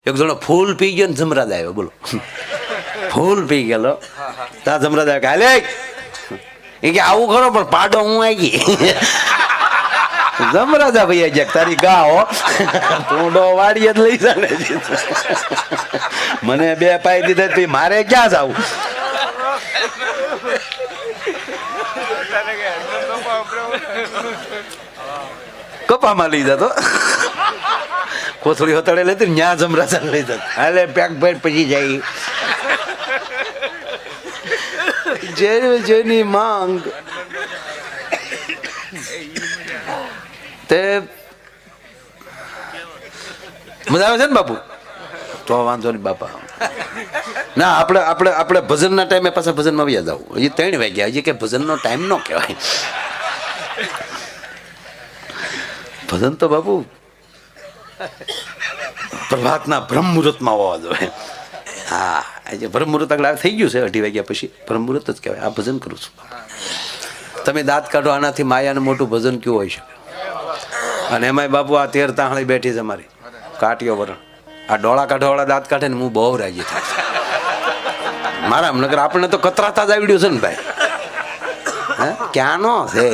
એક જણો ફૂલ પી ગયો ને જમરાજ આવ્યો, બોલો ફૂલ પી ગયેલો ત્યાં જમરાજ આવ્યો, હાલે એ કે આવું ખરો પણ પાડો હું આવી ગઈ. જમરાજા ભાઈ જક તારી ગાઓ ટૂંડો વાડીએ જ લઈ જાને. મને 2 પાઈ દીધા મારે ક્યાં જાવું? કપામાં લઈ જતો, કોથળી હોતળે લેતી ન્યા જમરાજા લઈ જતો, હાલે પેક ભેટ પછી જાય. જેની માંગ તે મજા આવે છે ને બાપુ? તો વાંધો નહીં બાપા. ના આપણે ભજનના ટાઈમે પાછા ભજનમાં વ્યા જવું. હજી 3 વાગ્યા, હજી કે ભજનનો ટાઈમ ન કહેવાય. ભજન તો બાપુ પ્રભાતના બ્રહ્મ મુહૂર્તમાં હોવા જોઈએ. હા, આજે બ્રહ્મ મુહૂર્ત આગળ થઈ ગયું છે, 2:30 વાગ્યા પછી બ્રહ્મ મુહૂર્ત જ કહેવાય. આ ભજન કરું છું. તમે દાંત કાઢો, આનાથી માયાનું મોટું ભજન કેવું હોય શકે? અને એમાંય બાપુ આ 13 તાહળી બેઠી છે અમારી કાટીઓ વરણ. આ ડોળા કાઢવાવાળા દાંત કાઢે ને હું બહુ રાજી થાય મારા. નગર આપણને તો કતરાતા જ આવડ્યું છે ને ભાઈ. ક્યાંનો છે